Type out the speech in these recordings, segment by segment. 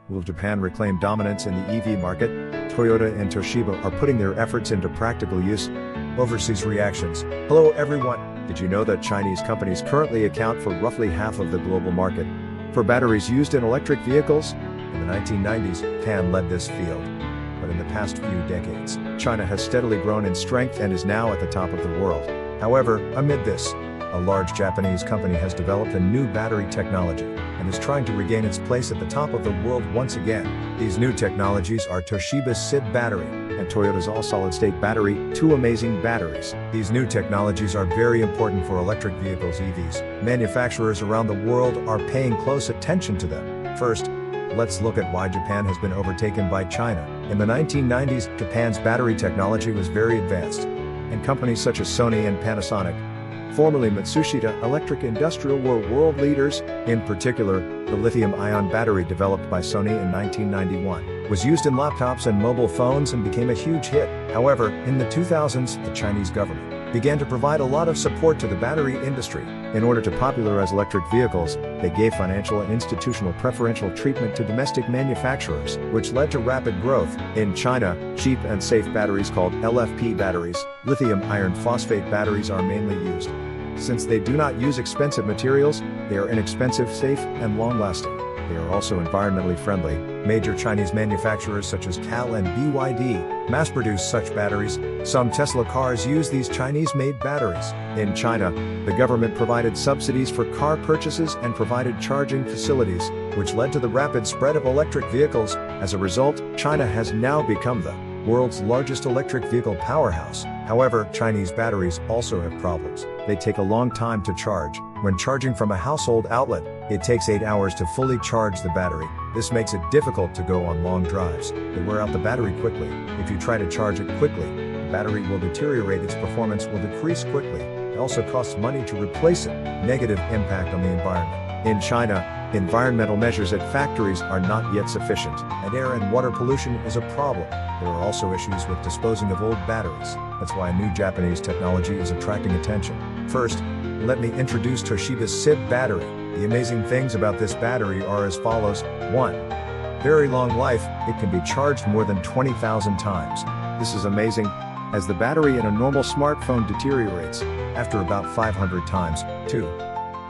Will Japan reclaim dominance in the EV market? Toyota and Toshiba are putting their efforts into practical use. Overseas reactions. Hello everyone. Did you know that Chinese companies currently account for roughly half of the global market for batteries used in electric vehicles? In the 1990s, Japan led this field. But in the past few decades, China has steadily grown in strength and is now at the top of the world. However, amid this, a large Japanese company has developed a new battery technology and is trying to regain its place at the top of the world once again. These new technologies are Toshiba's SiB battery and Toyota's all-solid-state battery, two amazing batteries. These new technologies are very important for electric vehicles (EVs). Manufacturers around the world are paying close attention to them. First, let's look at why Japan has been overtaken by China. In the 1990s, Japan's battery technology was very advanced, and companies such as Sony and Panasonic, formerly Matsushita Electric Industrial, were world leaders. In particular, the lithium-ion battery developed by Sony in 1991 was used in laptops and mobile phones and became a huge hit. However, in the 2000s, the Chinese government began to provide a lot of support to the battery industry. In order to popularize electric vehicles, they gave financial and institutional preferential treatment to domestic manufacturers, which led to rapid growth. In China, cheap and safe batteries called LFP batteries, lithium iron phosphate batteries, are mainly used. Since they do not use expensive materials, they are inexpensive, safe, and long-lasting. They are also environmentally friendly. Major Chinese manufacturers such as CAL and BYD mass-produce such batteries. Some Tesla cars use these Chinese-made batteries. In China, the government provided subsidies for car purchases and provided charging facilities, which led to the rapid spread of electric vehicles. As a result, China has now become the world's largest electric vehicle powerhouse. However, Chinese batteries also have problems. They take a long time to charge. When charging from a household outlet, it takes 8 hours to fully charge the battery. This makes it difficult to go on long drives. They wear out the battery quickly. If you try to charge it quickly, the battery will deteriorate, its performance will decrease quickly. It also costs money to replace it. Negative impact on the environment. In China, environmental measures at factories are not yet sufficient, and air and water pollution is a problem. There are also issues with disposing of old batteries. That's why a new Japanese technology is attracting attention. First, let me introduce Toshiba's SiB battery. The amazing things about this battery are as follows. 1. Very long life. It can be charged more than 20,000 times. This is amazing, as the battery in a normal smartphone deteriorates after about 500 times. 2.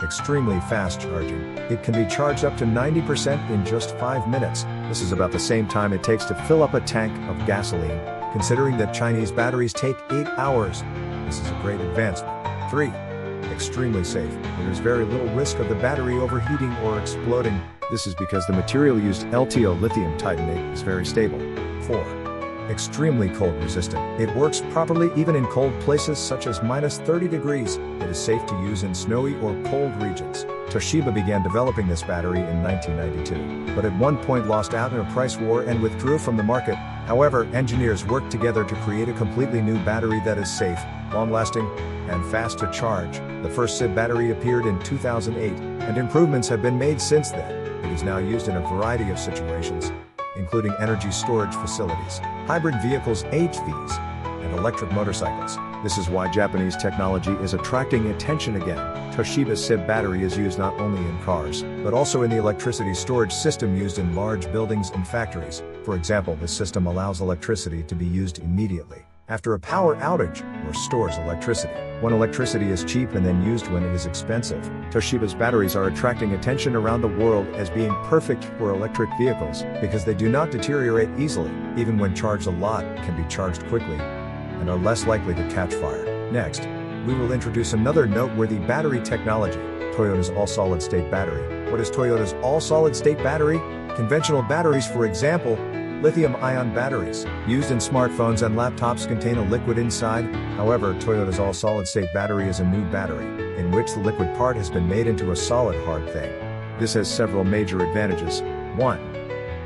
Extremely fast charging. It can be charged up to 90% in just 5 minutes. This is about the same time it takes to fill up a tank of gasoline, considering that Chinese batteries take 8 hours. This is a great advancement. 3. Extremely safe. There is very little risk of the battery overheating or exploding. This is because the material used, LTO lithium titanate, is very stable. 4. Extremely cold resistant. It works properly even in cold places such as -30 degrees. It is safe to use in snowy or cold regions. Toshiba began developing this battery in 1992, but at one point lost out in a price war and withdrew from the market. However, engineers worked together to create a completely new battery that is safe, long-lasting, and fast to charge. The first SiB battery appeared in 2008, and improvements have been made since then. It is now used in a variety of situations, including energy storage facilities, hybrid vehicles, HVs, and electric motorcycles. This is why Japanese technology is attracting attention again. Toshiba's SiB battery is used not only in cars, but also in the electricity storage system used in large buildings and factories. For example, this system allows electricity to be used immediately after a power outage, or stores electricity when electricity is cheap and then used when it is expensive. Toshiba's batteries are attracting attention around the world as being perfect for electric vehicles because they do not deteriorate easily, even when charged a lot, can be charged quickly, and are less likely to catch fire. Next, we will introduce another noteworthy battery technology, Toyota's all-solid-state battery. What is Toyota's all-solid-state battery? Conventional batteries, for example, lithium-ion batteries, used in smartphones and laptops, contain a liquid inside. However, Toyota's all-solid-state battery is a new battery, in which the liquid part has been made into a solid hard thing. This has several major advantages. 1.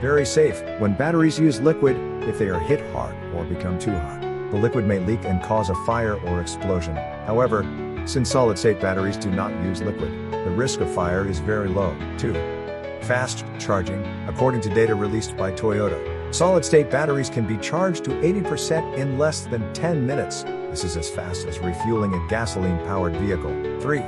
Very safe. When batteries use liquid, if they are hit hard or become too hot, the liquid may leak and cause a fire or explosion. However, since solid-state batteries do not use liquid, the risk of fire is very low. 2. Fast charging. According to data released by Toyota, solid-state batteries can be charged to 80% in less than 10 minutes. This is as fast as refueling a gasoline-powered vehicle. 3.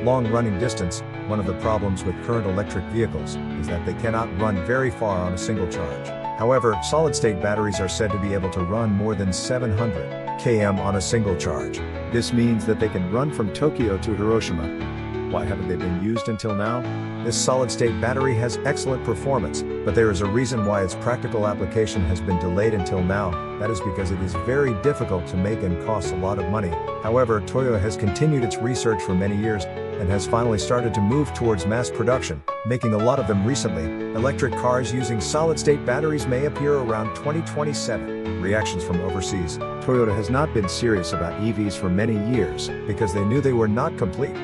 Long running distance. One of the problems with current electric vehicles is that they cannot run very far on a single charge. However, solid-state batteries are said to be able to run more than 700 km on a single charge. This means that they can run from Tokyo to Hiroshima. Why haven't they been used until now? This solid-state battery has excellent performance, but there is a reason why its practical application has been delayed until now. That is because it is very difficult to make and costs a lot of money. However, Toyota has continued its research for many years and has finally started to move towards mass production, making a lot of them recently. Electric cars using solid-state batteries may appear around 2027. Reactions from overseas. Toyota has not been serious about EVs for many years because they knew they were not complete.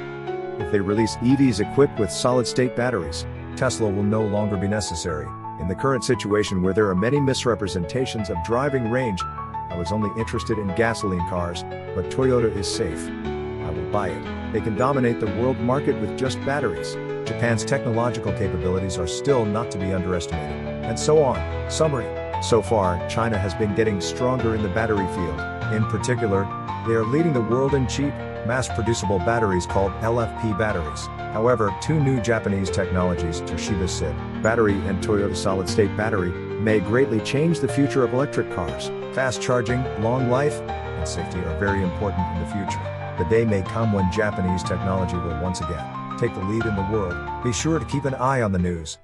If they release EVs equipped with solid-state batteries, Tesla will no longer be necessary. In the current situation where there are many misrepresentations of driving range, I was only interested in gasoline cars, but Toyota is safe. I will buy it. They can dominate the world market with just batteries. Japan's technological capabilities are still not to be underestimated. And so on. Summary. So far, China has been getting stronger in the battery field. In particular, they are leading the world in cheap, mass-producible batteries called LFP batteries. However, two new Japanese technologies, Toshiba SIB battery and Toyota solid-state battery, may greatly change the future of electric cars. Fast charging, long life, and safety are very important in the future. The day may come when Japanese technology will once again take the lead in the world. Be sure to keep an eye on the news.